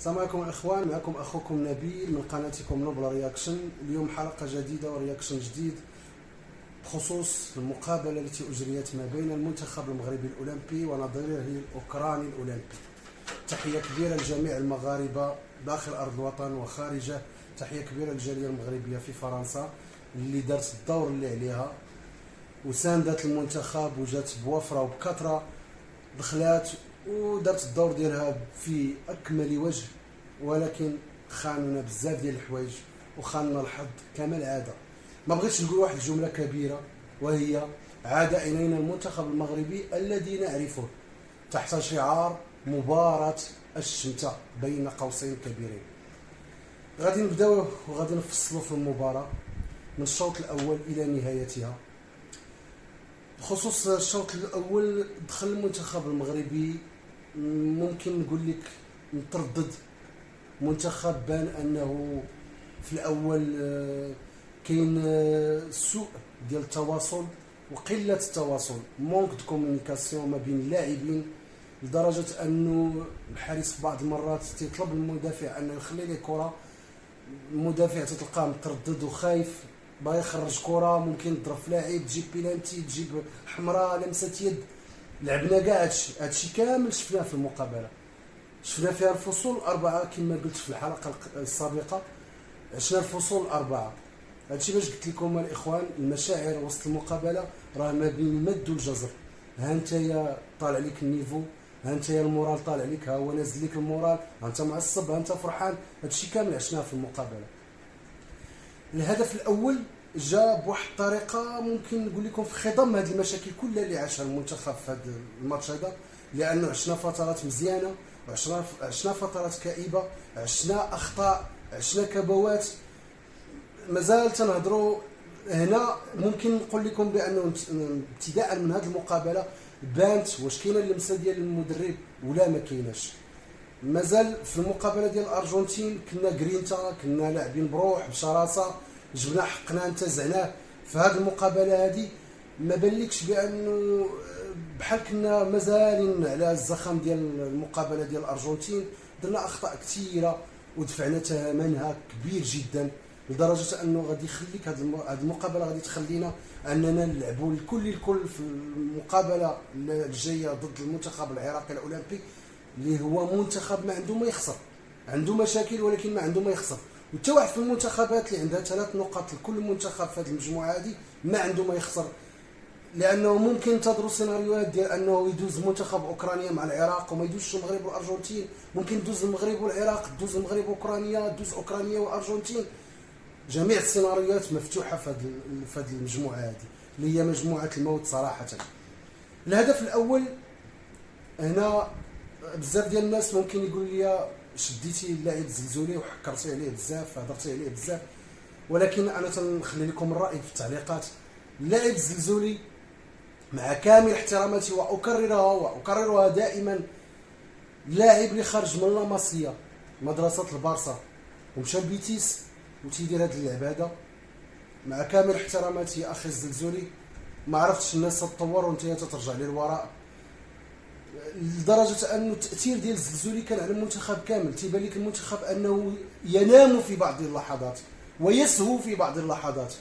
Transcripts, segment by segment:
السلام عليكم الاخوان، معكم اخوكم نبيل من قناتكم نوبل رياكشن. اليوم حلقه جديده ورياكشن جديد بخصوص المقابله التي اجريت ما بين المنتخب المغربي الاولمبي ونظيره الاوكراني الاولمبي. تحيه كبيره لجميع المغاربه داخل ارض الوطن وخارجه. تحيه كبيره للجاليه المغربيه في فرنسا اللي دارت الدور اللي عليها وساندت المنتخب وجات بوفره وبكثره، دخلات ودارت الدور ديالها في اكمل وجه، ولكن خانونا بزاف ديال الحوايج وخاننا الحظ كما العاده. ما بغيتش نقول واحد الجمله كبيره وهي عاد الينا المنتخب المغربي الذي نعرفه تحت شعار مباراة الشمتة بين قوسين كبيرين. غادي نبداو وغادي نفصلوا في المباراة من الشوط الاول الى نهايتها. بخصوص الشوط الاول دخل المنتخب المغربي ممكن نقول لك متردد، منتخب بان انه في الاول كاين سوء ديال التواصل وقله التواصل، مونك دو كومونيكاسيون ما بين اللاعبين، لدرجه انه الحارس في بعض المرات تيطلب المدافع انه يخلي ليه كره، المدافع تتلقاه متردد وخايف باغي يخرج كره، ممكن تضرب في لاعب تجيب بيلانتي تجيب حمراء لمسه يد. لعبنا كاع هادشي كامل شفناه في المقابله، شفنا فيها الفصول الاربعه كما قلت في الحلقه السابقه، عشنا الفصول الاربعه. هادشي باش قلت لكم الاخوان المشاعر وسط المقابله راه ما بين المد والجزر. ها نتايا طالع لك النيفو، ها نتايا المورال طالع لك، ها هو نازل لك المورال، ها انت معصب، ها انت فرحان. هادشي كامل عشناه في المقابله. الهدف الاول جا بواحد الطريقه ممكن نقول لكم في خضم هذه المشاكل كلها اللي عاشها المنتخب في هذا الماتش هذا، لانه عشنا فترات مزيانه وعشنا فترات كئيبه، عشنا اخطاء، عشنا كبوات. مازال تنهضروا هنا. ممكن نقول لكم بانه ابتداء من هذه المقابله بانت واش كاينه اللمسه ديال المدرب ولا ما كايناش. مازال في المقابله ديال الارجنتين كنا جرينتا، كنا لاعبين بروح بشراسه، جبنا حقنا انتزعناه. في هذه المقابله هذه ما بانلكش بانه بحال كنا مازالين على الزخم ديال المقابله ديال الارجنتين. درنا اخطاء كثيره ودفعنا ثمنها كبير جدا، لدرجه انه غادي يخليك هذه المقابله غادي تخلينا اننا نلعبوا الكل في المقابله الجايه ضد المنتخب العراقي الاولمبي اللي هو منتخب ما عنده ما يخسر، عنده مشاكل ولكن ما عنده ما يخسر. وحتى واحد في المنتخبات اللي عندها 3 نقاط لكل منتخب في هذه المجموعه هذه ما عنده ما يخسر، لانه ممكن ينتظروا سيناريوهات ديال انه يدوز منتخب اوكرانيا مع العراق وما يدوزش المغرب والارجنتين، ممكن يدوز المغرب والعراق، تدوز المغرب واوكرانيا، تدوز اوكرانيا والارجنتين. جميع السيناريوهات مفتوحه في هذه المجموعه هذه اللي هي مجموعه الموت صراحه. الهدف الاول هنا بزاف ديال الناس ممكن يقول لي شديتي اللاعب الزلزولي وحكرتي عليه بزاف، هضرتي عليه بزاف، ولكن انا تنخلي لكم الراي في التعليقات. اللاعب الزلزولي مع كامل احتراماتي واكررها دائما، لاعب اللي خرج من لاماسيا مدرسه البارسا ومشى لبيتيس وتيدير هذا اللعب هذا، مع كامل احتراماتي يا اخي الزلزولي ما عرفتش الناس تطور وانت ترجع للوراء، لدرجه انه التاثير ديال الزلزولي كان على المنتخب كامل. تيبان لك المنتخب انه ينام في بعض اللحظات ويسهو في بعض اللحظات،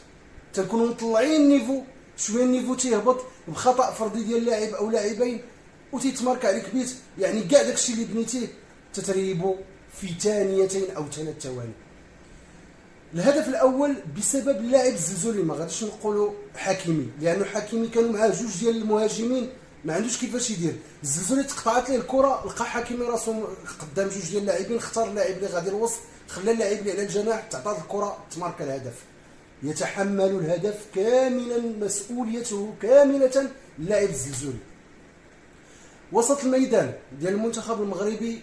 تنكونوا مطلعين النيفو شويه، النيفو تيهبط بخطا فردي ديال لاعب او لاعبين وتيتمارك عليك بيت، يعني كاع داكشي اللي بنيتيه تتريبو في 2 أو 3 ثواني. الهدف الاول بسبب اللاعب الزلزولي، ما غاديش نقولوا حكيمي، لانه حكيمي كانوا معاه 2 ديال المهاجمين ما عندوش كيفاش يدير. الزلزولي تقطعت ليه الكره، لقى حكيمي راسو قدام 2 ديال اللاعبين، اختار اللاعب اللي غادي الوسط، خلى اللاعب اللي على الجناح تعطى الكره تمارك الهدف. يتحمل الهدف كاملا، مسؤوليته كامله اللاعب الزلزولي. وسط الميدان ديال المنتخب المغربي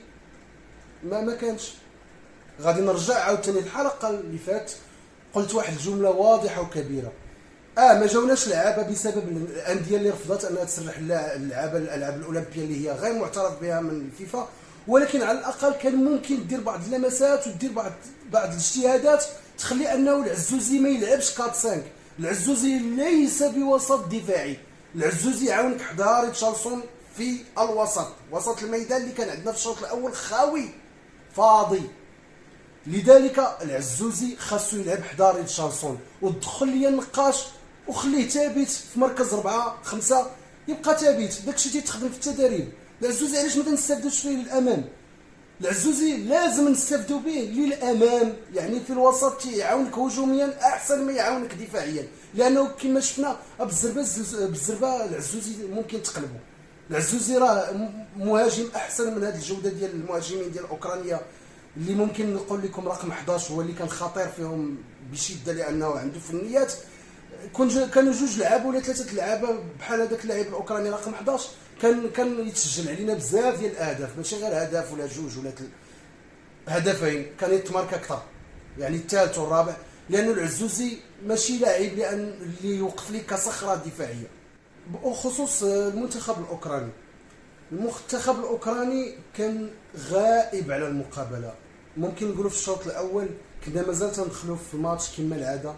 ما كانش. غادي نرجع عاوتاني الحلقه اللي فات قلت واحد الجمله واضحه وكبيره، ما جاوناش لعابه بسبب الانديه اللي رفضت انها تسرح الالعاب الاولمبيه اللي هي غير معترف بها من الفيفا، ولكن على الاقل كان ممكن دير بعض اللمسات ودير بعض الاجتهادات تخلي انه العزوزي ما يلعبش 4-5. العزوزي ليس بوسط دفاعي، العزوزي يعاونك حدا ريتشارلسون في الوسط، وسط الميدان اللي كان عندنا في الشوط الاول خاوي فاضي. لذلك العزوزي خاصو يلعب حدا ريتشارلسون ودخل ليا النقاش وخليه ثابت في مركز 4 5 يبقى ثابت. داكشي تيتخدم في التدريب. العزوزي علاش ما تنستافدوش فيه للامام؟ العزوزي لازم نستافدوا به للامام، يعني في الوسط تيعاونك هجوميا احسن ما يعاونك دفاعيا، لانه كما شفنا بالزربه العزوزي ممكن تقلبه. العزوزي راه مهاجم احسن من هذه الجوده ديال المهاجمين ديال اوكرانيا اللي ممكن نقول لكم رقم 11 هو اللي كان خطير فيهم بشده لانه عنده فنيات. كانوا جوج لعابه ولا ثلاثه لعابه بحال هذاك اللاعب الاوكراني رقم 11 كان يتسجل علينا بزاف ديال الاهداف، ماشي غير هدف ولا جوج ولا هدفين، كان يتمارك اكثر، يعني الثالث والرابع، لانه العزوزي ماشي لاعب لان اللي يوقف لك كصخره دفاعيه. بخصوص المنتخب الاوكراني، المنتخب الاوكراني كان غائب على المقابله. ممكن نقولوا في الشوط الاول كنا مازال تندخلوا في الماتش كما العاده.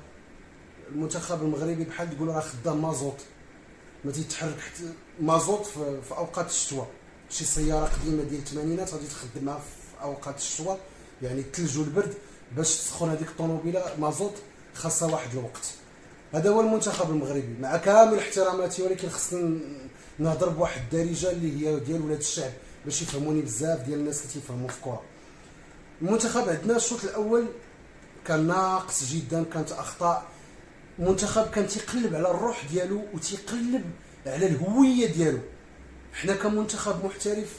المنتخب المغربي بحال تقول راه خدام مازوط، ما تيتحرك حتى مازوط في اوقات الشتوى. شي سياره قديمه ديال الثمانينات غادي تخدمها في اوقات الشتوى، يعني الثلج والبرد باش تسخن هذيك الطوموبيله مازوط خاصها واحد الوقت. هذا هو المنتخب المغربي مع كامل احتراماتي، ولكن خصني نهضر بواحد الدارجه اللي هي ديال ولاد الشعب باش يفهموني بزاف ديال الناس اللي تيفهموا في الكره. المنتخب عندنا الشوط الاول كان ناقص جدا، كانت اخطاء. المنتخب كان تيقلب على الروح ديالو وتيقلب على الهويه ديالو. حنا كمنتخب محترف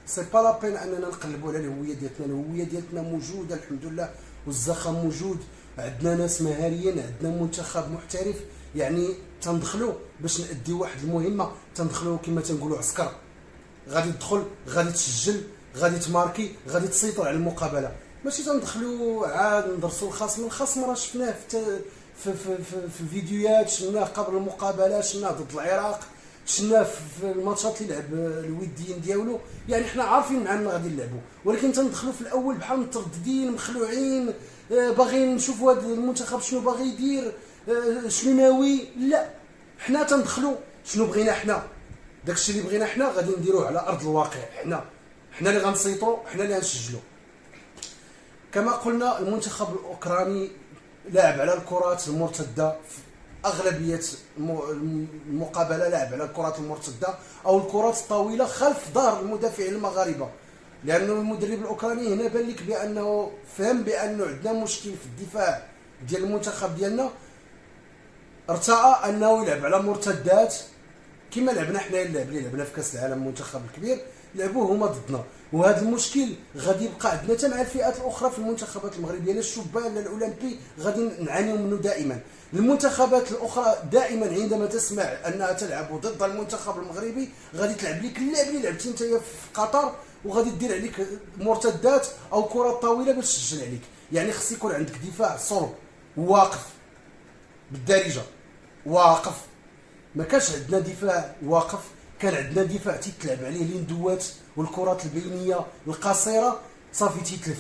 سي با لا بين اننا نقلبوا على الهويه ديالتنا. الهويه ديالتنا موجوده الحمد لله، والزخم موجود، عندنا ناس مهاريين، عندنا منتخب محترف، يعني تندخلوا باش نأدي واحد المهمه، تندخلوا كما تنقولوا عسكر، غادي تدخل غادي تسجل غادي تماركي غادي تسيطر على المقابله. ماشي تندخلوا عاد ندرسوا الخصم راه شفناه في الفيديوهات، شفناه قبل المقابله، شفناه ضد العراق، شفناه في الماتشات اللي لعب الوديين ديالو، يعني حنا عارفين معنا غادي نلعبوا، ولكن تندخلوا في الاول بحال مترددين مخلوعين، باغيين نشوفوا هذا المنتخب شنو باغي يدير، شنو ناوي. لا، حنا تندخلوا شنو بغينا حنا، داكشي اللي بغينا حنا غادي نديروه على ارض الواقع. حنا اللي غنسيطروا، حنا اللي غنسجلوا. كما قلنا المنتخب الاوكراني لاعب على الكرات المرتده في اغلبيه المقابله، لاعب على الكرات المرتده او الكرات الطويله خلف ظهر المدافعين المغاربه، لانه المدرب الاوكراني هنا بان لك بانه فهم بانه عندنا مشكل في الدفاع ديال المنتخب ديالنا، ارتأى انه يلعب على مرتدات كما لعبنا حنا اللي لعبنا في كاس العالم المنتخب الكبير لعبوه هما ضدنا. وهذا المشكل غادي يبقى عندنا حتى مع الفئات الاخرى في المنتخبات المغربيه، لا الشبان لا الاولمبي غادي نعانيو منه دائما. المنتخبات الاخرى دائما عندما تسمع انها تلعب ضد المنتخب المغربي غادي تلعب لك اللعب اللي لعبتي انت في قطر، وغادي دير عليك مرتدات او كرات طويله باش تسجل عليك. يعني خص يكون عندك دفاع صلب واقف بالدارجه، واقف. ما كانش عندنا دفاع واقف، كان عندنا دفاع تيتلعب عليه الاندوات والكرات البينيه القصيره صافي تيتلف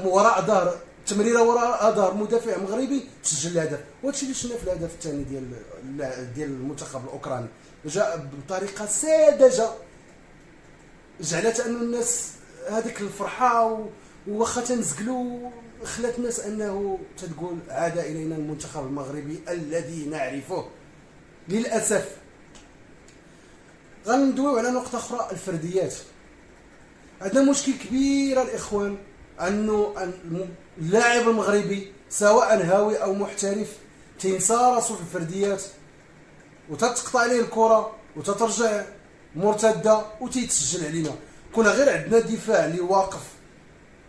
وراء ظهر تمريره وراء ظهر مدافع مغربي تسجل الهدف. وهادشي اللي شفنا في الهدف الثاني ديال المنتخب الاوكراني، جاء بطريقه ساذجه جعلت ان الناس هذيك الفرحه وواخا تنزقلوا خلات الناس انه تتقول عاد الينا المنتخب المغربي الذي نعرفه. للاسف غندويو على نقطه اخرى، الفرديات. عندنا مشكل كبير الاخوان انه اللاعب المغربي سواء هاوي او محترف تينسى راسو في الفرديات وتتقطع عليه الكره وتترجع مرتده وتيتسجل علينا. كنا غير عندنا دفاع اللي واقف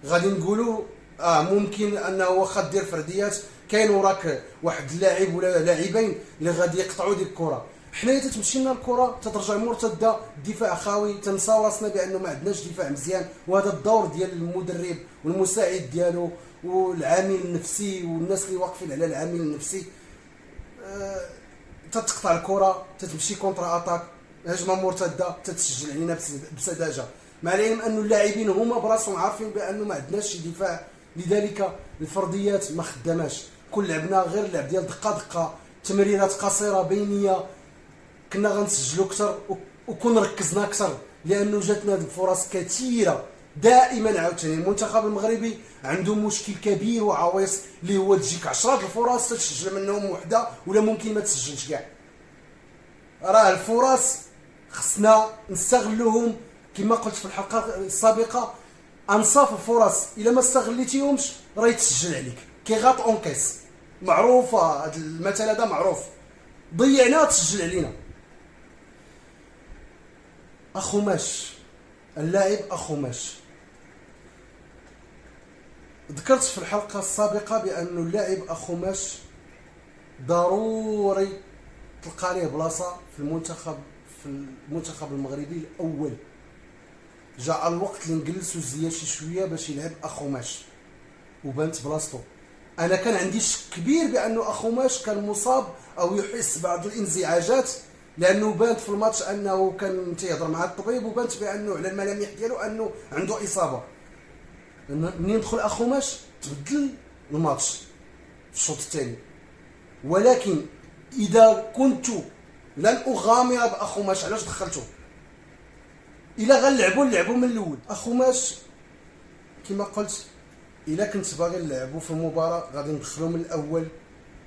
غادي نقولوا ممكن انه واخا دير فرديات كاين وراك واحد اللاعب ولا لاعبين اللي غادي يقطعوا ديك الكره. حنايا تتمشي لنا الكره تترجع مرتده، الدفاع خاوي، تنساو راسنا بانه ما عندناش دفاع مزيان. وهذا الدور ديال المدرب والمساعد ديالو والعامل النفسي والناس اللي واقفين على العامل النفسي. تتقطع الكره تتمشي كونتر اتاك، هجمه مرتده تتسجل علينا بسذاجه، مع العلم انه اللاعبين هما براسهم عارفين بانه ما عندناش دفاع. لذلك الفرديات ما خداماش، كل لعبنا غير اللعب ديال دقه دقه، تمريرات قصيره بينيه، كنا غنسجلوا اكثر وكون ركزنا اكثر لانه جاتنا الفرص كثيره دائما عاوتاني المنتخب المغربي عنده مشكل كبير وعويص اللي هو تجيك 10 الفرص تسجل منهم وحده ولا ممكن ما تسجلش كاع. راه الفرص خصنا نستغلوهم كما قلت في الحلقه السابقه. انصاف الفرص الا ما استغليتيهمش راه يتسجل عليك كي غاط اونكيس، معروفه هذا المثل هذا معروف. ضيعناه تسجل علينا. اخوماش اللاعب اخوماش، ذكرت في الحلقه السابقه بأن اللاعب اخوماش ضروري تلقى ليه بلاصه في المنتخب المغربي الاول. جاء الوقت اللي نجلسوا الزياد شي شويه باش يلعب اخوماش وبانت بلاصتو. انا كان عندي شك كبير بانه اخوماش كان مصاب او يحس بعض الانزعاجات، لانه بانت في الماتش انه كان تيهضر مع الطبيب وبانت بانه على الملامح ديالو انه عنده اصابه. منين دخل اخوماش تبدل الماتش في الشوط الثاني. ولكن اذا كنت لن اغامر باخوماش علاش دخلته؟ الا غنلعبوا من الاول. اخوماش كما قلت الا كنت باغي نلعبوا في المباراه غادي ندخلو من الاول،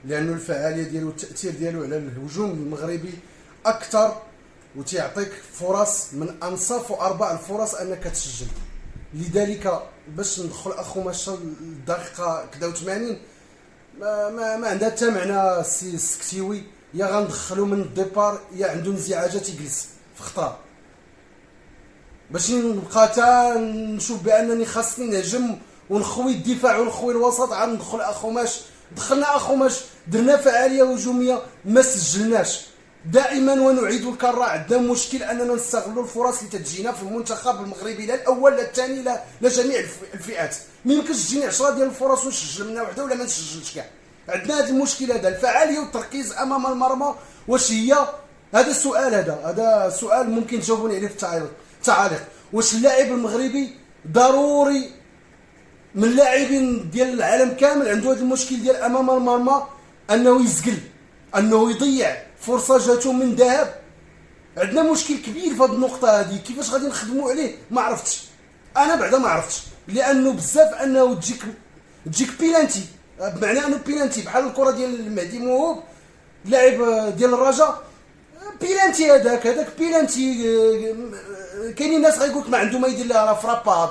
لانه الفعاليه ديالو والتاثير ديالو على الهجوم المغربي اكثر وتيعطيك فرص من انصاف واربع الفرص انك تسجل. لذلك باش ندخل اخوماش الدقيقه كدا 80 ما عندها حتى معنى. السي السكتيوي يا غندخلو من الديبار يا عنده انزعاجات يجلس في خطره، باش نبقى تا نشوف بانني خاصني نهجم ونخوي الدفاع ونخوي الوسط عاد ندخل اخوماش. دخلنا اخوماش درنا فعاليه هجوميه ما سجلناش. دائما ونعيد الكره عندنا مشكل اننا نستغلوا الفرص اللي تجينا في المنتخب المغربي، لا الاول لا الثاني لا جميع الفئات. ما يمكنش تجيني 10 ديال الفرص ونسجل منها وحده ولا ما نسجلش كاع. عندنا هذا المشكل هذا، الفعاليه والتركيز امام المرمى. واش هي؟ هذا السؤال، هذا سؤال ممكن تجاوبوني عليه في التعاليق. واش اللاعب المغربي ضروري من اللاعبين ديال العالم كامل عنده هذا المشكل ديال امام المرمى انه يزقل، انه يضيع فرصه جاتو من ذهب؟ عندنا مشكل كبير في هذه النقطه هذه. كيفاش غادي نخدموا عليه ما عرفتش. انا بعدا ما عرفتش، لانه بزاف انه تجيك بيلانتي، بمعنى انه بيلانتي بحال الكره ديال المهدي موهوب لاعب ديال الرجاء. بيلانتي هذاك بيلانتي. كاينين الناس غايقول لك ما عنده ما يدير لها، راه فرابا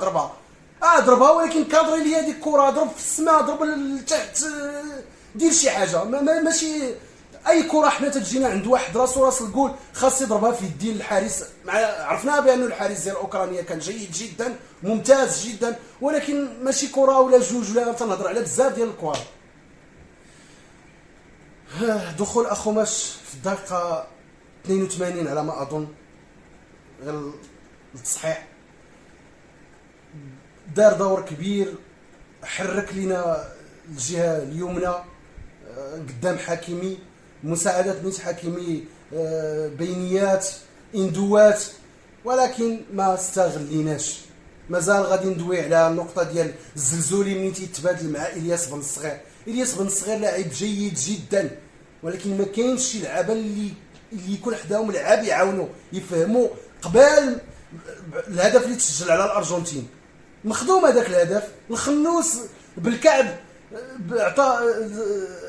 ضربها ولكن كادري لي هذيك الكره، ضرب في السماء، ضرب لتحت، دير شي حاجه. ماشي اي كره حنا تجينا عند واحد راسو راس الجول خاص يضربها في يدين الحارس. عرفنا بان الحارس ديال اوكرانيا كان جيد جدا ممتاز جدا، ولكن ماشي كره ولا جوج، ولا تنهضر على بزاف ديال الكره. دخول اخوماش في الدقيقه 82 على ما اظن، غير التصحيح، دار دور كبير، حرك لنا الجهه اليمنى قدام حكيمي، مساعدات نيت حكيمي، بينيات، اندوات، ولكن ما استغليناش. مازال غادي ندوي على النقطه ديال الزلزولي منين تيتبادل مع الياس بن الصغير. الياس بن الصغير لاعب جيد جدا، ولكن ما كاينش شي لعابه اللي يكون حداهم لعاب يعاونوا يفهموا. قبل الهدف اللي تسجل على الارجنتين مخدوم هذاك الهدف، الخنوس بالكعب عطى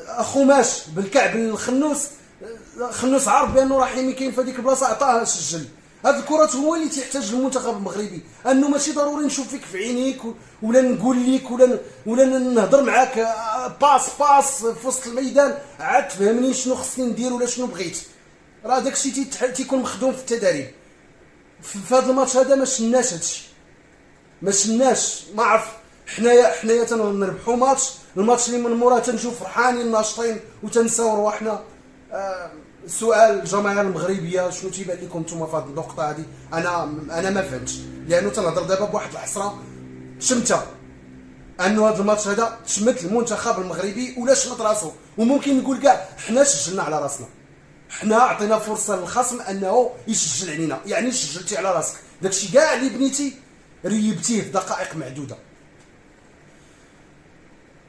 اخوماش بالكعب الخنوس، خنوس عارف بانه رحيمي كاين في هذيك البلاصه، عطاه سجل. هاد الكرات هو اللي تيحتاج المنتخب المغربي، انه ماشي ضروري نشوف فيك في عينيك ولا نقول لك ولا نهضر معاك باس في وسط الميدان عاد تفهمني شنو خصني ندير ولا شنو بغيت. راه داكشي تيكون مخدوم في التدريب. في هذا الماتش هذا ما شناش هادشي، ما شناش. ما عرف حنايا تنربحوا الماتش اللي من موراه تنجيو فرحانين ناشطين وتنساو رواحنا. سؤال الجماهير المغربيه شنو تيبان لكم نتوما في هذه النقطه هذه؟ انا ما فهمتش، لانه تنهضر دابا بواحد الحسره شمته انه هذا الماتش هذا شمت المنتخب المغربي ولا شمت راسو. وممكن نقول كاع حنا سجلنا على راسنا، حنا عطينا فرصه للخصم انه يسجل علينا. يعني سجلتي على راسك، داكشي كاع اللي بنيتي ريبتيه في دقائق معدوده.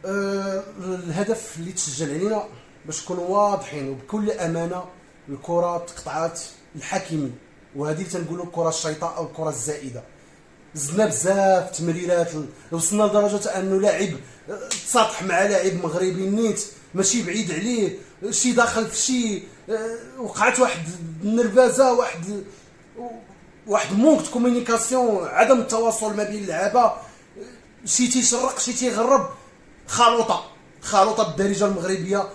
الهدف اللي تسجل علينا باش نكونوا واضحين وبكل امانه، الكره تقطعات الحكيمي، وهذه تنقولوا الكره الشيطاء او الكره الزائده. زدنا بزاف تمريرات، وصلنا لدرجه انه لاعب تساطح مع لاعب مغربي نيت ماشي بعيد عليه، شي داخل في شي، وقعت واحد النرفازه، واحد مونك كومونيكاسيون، عدم التواصل ما بين اللعابه، شي تيشرق شي تيغرب، خلوطه بالدارجه المغربيه.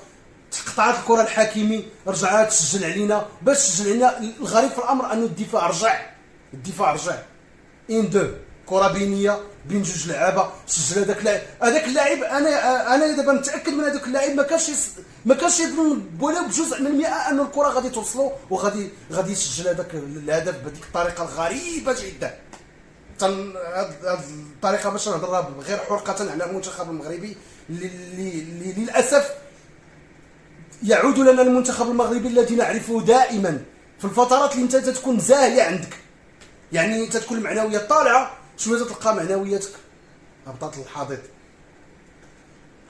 قطعت الكره الحكيمي، رجعات تسجل علينا، باش تسجل علينا. الغريب في الامر انه الدفاع رجع ان دو كره بينيه بين جوج لعابه، سجل هذاك اللاعب. انا دابا متاكد من هذاك اللاعب ما كانش يظن ولا بجزء من 100 ان الكره غادي توصلو وغادي يسجل هذاك الهدف بهذيك الطريقه الغريبه جدا. هذه الطريقه باش نهضر غير حرقه على المنتخب المغربي اللي للاسف يعود لنا المنتخب المغربي الذي نعرفه دائما في الفترات اللي انت تكون زاهيه عندك، يعني تتكون المعنويات طالعه، شويه تلقى معنوياتك هبطت للحضيض.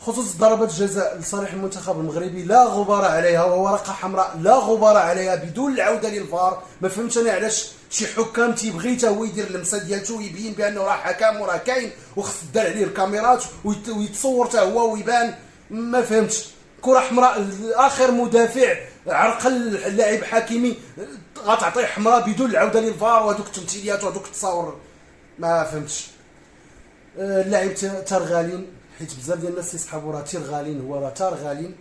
خصوص ضربات الجزاء لصالح المنتخب المغربي لا غبار عليها، وورقه حمراء لا غبار عليها بدون العوده للفار. ما فهمتش انا علاش شي حكام تيبغي حتى هو يدير اللمسه ديالته ويبين بانه راه حكم وراه كاين وخص دار عليه الكاميرات ويتصور حتى هو ويبان. ما فهمتش. كره حمراء اخر مدافع عرقل اللاعب حكيمي غتعطيه حمراء بدون العوده للفار، وهذوك التمثيليات وهذوك التصاور ما فهمتش. اللاعب ترغالين، حيت بزاف ديال الناس تيسحبوا راه تيرغالين، هو راه ترغالين.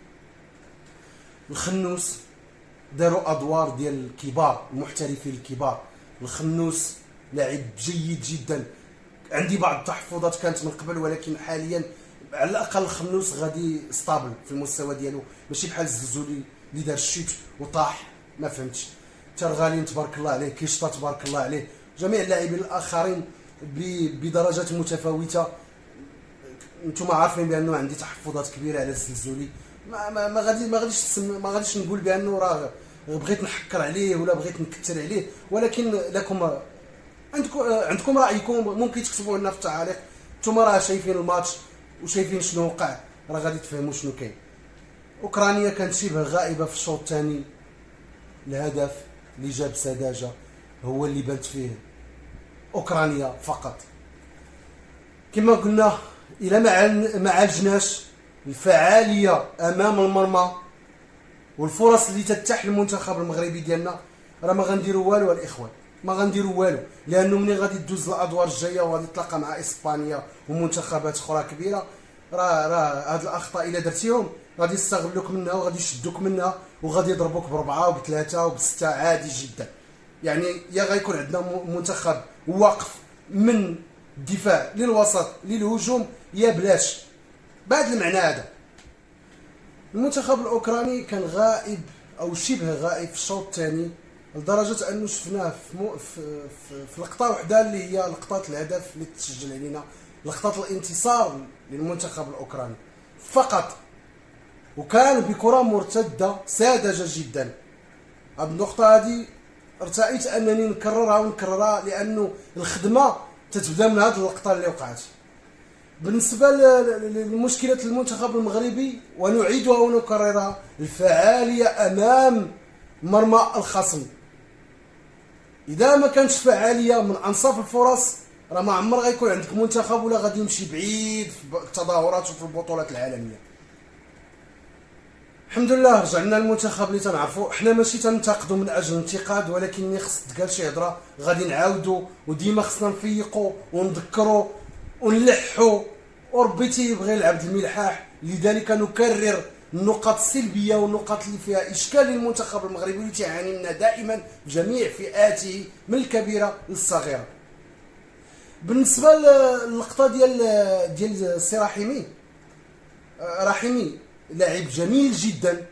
الخنوس داروا ادوار ديال الكبار، المحترفين الكبار. الخنوس لاعب جيد جدا، عندي بعض التحفظات كانت من قبل، ولكن حاليا على الاقل الخنوس غادي ستابل في المستوى ديالو، ماشي بحال الزلزولي اللي دار الشيت وطاح. ما فهمتش. ترغالين تبارك الله عليه، كيشطا تبارك الله عليه، جميع اللاعبين الاخرين بدرجات متفاوته. انتم عارفين بانه عندي تحفظات كبيره على الزلزولي. ما غاديش نقول بانه راه بغيت نحكر عليه ولا بغيت نكثر عليه، ولكن لكم عندكم رايكم، ممكن تكتبوه لنا في التعاليق. انتم راه شايفين الماتش وشايفين شنو وقع، راه غادي تفهموا شنو كاين. اوكرانيا كانت شبه غائبه في الشوط الثاني. الهدف اللي جاب سذاجه هو اللي بانت فيه اوكرانيا فقط. كما قلنا، الى ما عالجناش الفعاليه امام المرمى والفرص اللي تتاح للمنتخب المغربي ديالنا، راه ما غنديروا والو الاخوان، ما غنديروا والو. لانه ملي غادي تدوز الادوار الجايه وغادي تلاقى مع اسبانيا ومنتخبات اخرى كبيره، راه هاد الاخطاء الا درتيهم غادي يستغلوك منها وغادي يشدوك منها وغادي يضربوك بربعه وبثلاثه وبسته عادي جدا. يعني يا غيكون عندنا منتخب واقف من الدفاع للوسط للهجوم، يا بلاش بهذا المعنى هذا. المنتخب الاوكراني كان غائب او شبه غائب في الشوط الثاني، لدرجه انه شفناه في لقطه وحده اللي هي لقطه الهدف اللي تسجل علينا، لقطه الانتصار للمنتخب الاوكراني فقط، وكان بكره مرتده ساذجه جدا. هذه النقطه هذه ارتأيت انني نكررها لانه الخدمه تتبدا من هذه اللقطه اللي وقعت. بالنسبه لمشكله المنتخب المغربي، ونعيدها ونكررها، الفعاليه امام مرمى الخصم. اذا ما كانتش فعاليه من انصاف الفرص، راه ما عمر غيكون عندك منتخب ولا غادي يمشي بعيد في التظاهرات وفي البطولات العالميه. الحمد لله رجعنا للمنتخب اللي تنعرفوا. حنا ماشي تنتقدوا من اجل الانتقاد، ولكن خص تقال شي هضره غادي نعاودوا، وديما خصنا نفيقوا ونذكروا ونلحوا، وربي تيبغي العبد الملحاح. لذلك نكرر النقاط السلبيه والنقاط اللي فيها اشكال للمنتخب المغربي اللي تيعاني منها دائما بجميع فئاته من الكبيره للصغيره. بالنسبه للقطه ديال السي رحيمي لاعب جميل جدا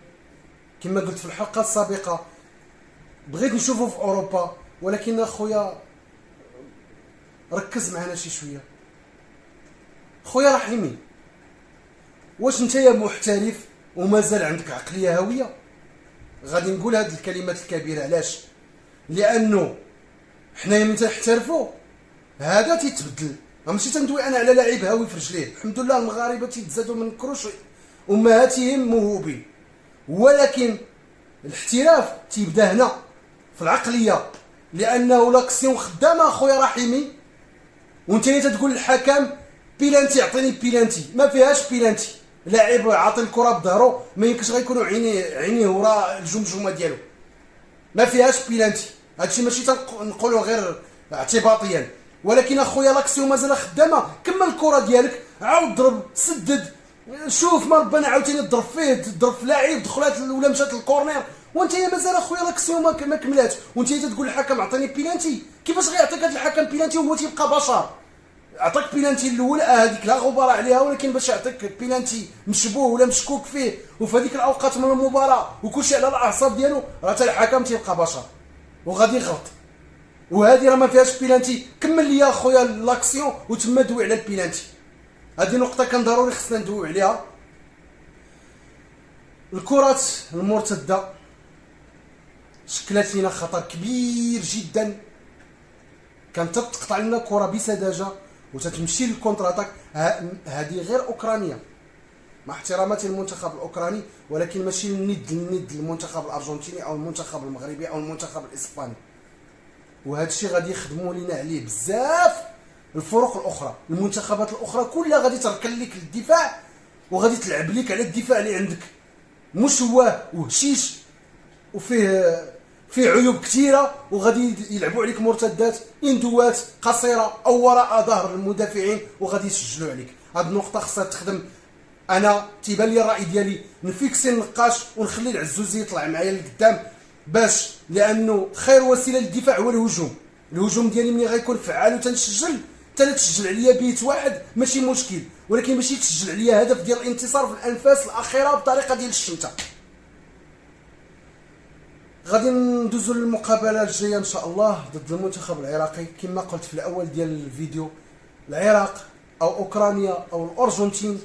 كما قلت في الحلقه السابقه، بغيت نشوفه في اوروبا، ولكن اخويا ركز معنا شي شويه. خويا رحيمي، واش انت يا محترف ومازال عندك عقليه هويه؟ غادي نقول هذه الكلمات الكبيره. علاش؟ لانه حنايا ملي تنحترفوا هذا تيتبدل. ماشي تندوي انا على لاعب هاوي في رجليه، الحمد لله المغاربه تيتزادوا من كروش امهاتهم موهوبين، ولكن الاحتراف تيبدا هنا في العقليه. لانه لاكسيون خدامه اخويا رحيمي وانت تقول للحكم بيلانتي، عطيني بيلانتي، ما فيهاش بيلانتي. لاعب عاطي الكره بظهرو ما يمكنش غيكونوا عينيه وراء الجمجمه ديالو، ما فيهاش بيلانتي. هادشي ماشي تنقولوا غير اعتباطيا، ولكن اخويا لاكسيون مازال خدامه. كمل الكره ديالك، عاود ضرب، سدد، شوف ما ربنا عاوتاني ضرب فيه، ضرب في لاعب دخلات ولا مشات للكورنير، وانت مازال اخويا لاكسيون ما كملاتش، وانت تقول للحكم عطيني بيلانتي. كيفاش غيعطيك هذا الحكم بيلانتي وهو تيبقى بشر؟ عطاك بيلانتي الاول هذيك لا غبار عليها، ولكن باش يعطيك بيلانتي مشبوه ولا مشكوك فيه وفي هذيك الاوقات من المباراه وكلشي على الاعصاب ديالو، راه حتى الحكم تيبقى بشر وغادي يغلط. وهذه راه ما فيهاش بيلانتي. كمل لي اخويا لاكسيون وتما دوي على البيلانتي. هذه نقطه كان ضروري خصنا ندوي عليها. الكرات المرتده شكلت لنا خطر كبير جدا، كانت تقطع لنا كره بسذاجه وتتمشي للكونتر اتاك. هذه غير اوكرانيا، مع احتراماتي للمنتخب الاوكراني، ولكن ماشي الند المنتخب الارجنتيني او المنتخب المغربي او المنتخب الاسباني. وهذا الشيء غادي يخدموا لنا عليه بزاف الفرق الاخرى. المنتخبات الاخرى كلها غادي تركن لك للدفاع وغادي تلعب لك على الدفاع اللي عندك مشوه وهشيش وفيه عيوب كثيره، وغادي يلعبوا عليك مرتدات اندوات قصيره او وراء ظهر المدافعين وغادي يسجلوا عليك. هذه النقطه خصها تخدم. انا تيبان لي الراي ديالي نفيكسي النقاش ونخلي العزوزي يطلع معايا لقدام، باش لانه خير وسيله للدفاع هو الهجوم. الهجوم ديالي ملي غيكون فعال وتنسجل، حتى تسجل عليا بيت واحد ماشي مشكل، ولكن ماشي تسجل عليا هدف ديال الانتصار في الانفاس الاخيره بطريقه ديال الشمته. غادي ندوزو للمقابله الجايه ان شاء الله ضد المنتخب العراقي. كما قلت في الاول ديال الفيديو، العراق او اوكرانيا او الارجنتين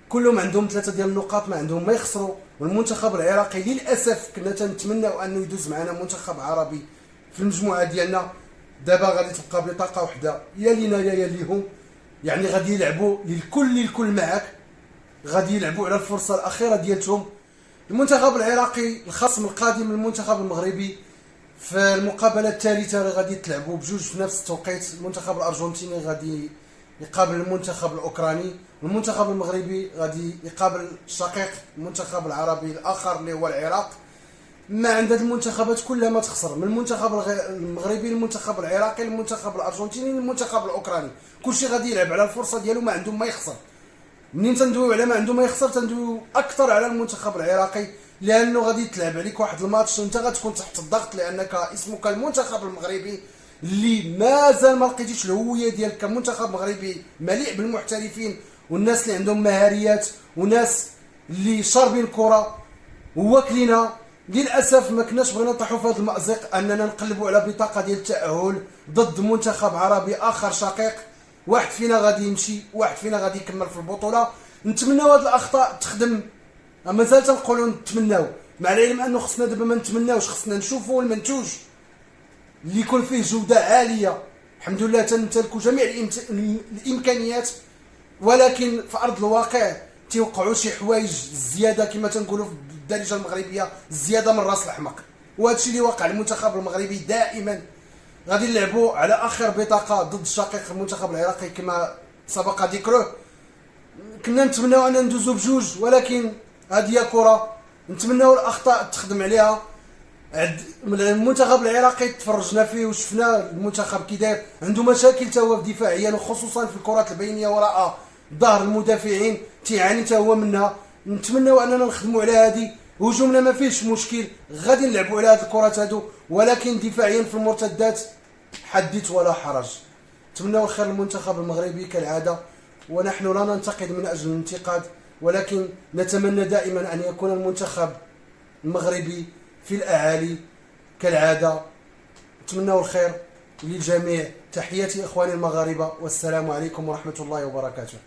كلهم عندهم 3 ديال النقاط، ما عندهم ما يخسروا. والمنتخب العراقي للاسف كنا تنتمناو انه يدوز معنا منتخب عربي في المجموعه ديالنا. دابا غادي تبقى بطاقه وحده، يا لينا يا ليهم، يعني غادي يلعبوا للكل معاك، غادي يلعبوا على الفرصه الاخيره ديالتهم. المنتخب العراقي الخصم القادم للمنتخب المغربي في المقابله الثالثه غادي تلعبوا بجوج في نفس التوقيت. المنتخب الارجنتيني غادي يقابل المنتخب الاوكراني، والمنتخب المغربي غادي يقابل الشقيق المنتخب العربي الاخر اللي هو العراق. ما عند هاد المنتخبات كلها ما تخسر، من المنتخب المغربي للمنتخب العراقي للمنتخب الارجنتيني للمنتخب الاوكراني، كلشي غادي يلعب على الفرصه ديالو، ما عندهم ما يخسر. منين تندويو على ما عنده ما يخسر تندويو اكثر على المنتخب العراقي، لانه غادي تلعب عليك واحد الماتش وانت غتكون تحت الضغط، لانك اسمك المنتخب المغربي اللي مازال ما لقيتيش الهويه ديالك كمنتخب مغربي مليء بالمحترفين والناس اللي عندهم مهاريات وناس اللي شاربين الكره وواكلينها. للاسف ما كناش بغينا نطيحوا في هذا المأزق اننا نقلبوا على بطاقه ديال التاهل ضد منتخب عربي اخر شقيق. واحد فينا غادي يمشي، واحد فينا غادي يكمل في البطوله. نتمناو هذه الاخطاء تخدم، مازال تنقولوا نتمناو، مع العلم انه خصنا دابا ما نتمناوش، خصنا نشوفوا المنتوج اللي يكون فيه جوده عاليه. الحمد لله تنمتلكوا جميع الامكانيات، ولكن في ارض الواقع تيوقعوا شي حوايج زياده كما تنقولوا في الدارجه المغربيه، زياده من راس الحمق. وهذا الشيء اللي وقع للمنتخب المغربي دائما. غادي نلعبوا على اخر بطاقه ضد الشقيق المنتخب العراقي كما سبق ذكره. كنا نتمناو ان ندوزو بجوج، ولكن هذه هي كره، نتمناو الاخطاء تخدم عليها. المنتخب العراقي تفرجنا فيه وشفنا المنتخب كي داير، عنده مشاكل تا هو دفاعيا وخصوصا في الكرات البينيه وراء ظهر المدافعين، تيعاني تا هو منها. نتمناو اننا نخدموا على هذه. هجومنا ما فيهش مشكل، غادي نلعبوا على هذه الكرات هادو، ولكن دفاعيا في المرتدات حدث ولا حرج. نتمناو الخير للمنتخب المغربي كالعاده، ونحن لا ننتقد من اجل الانتقاد، ولكن نتمنى دائما ان يكون المنتخب المغربي في الاعالي كالعاده. نتمناو الخير للجميع. تحياتي اخواني المغاربه، والسلام عليكم ورحمه الله وبركاته.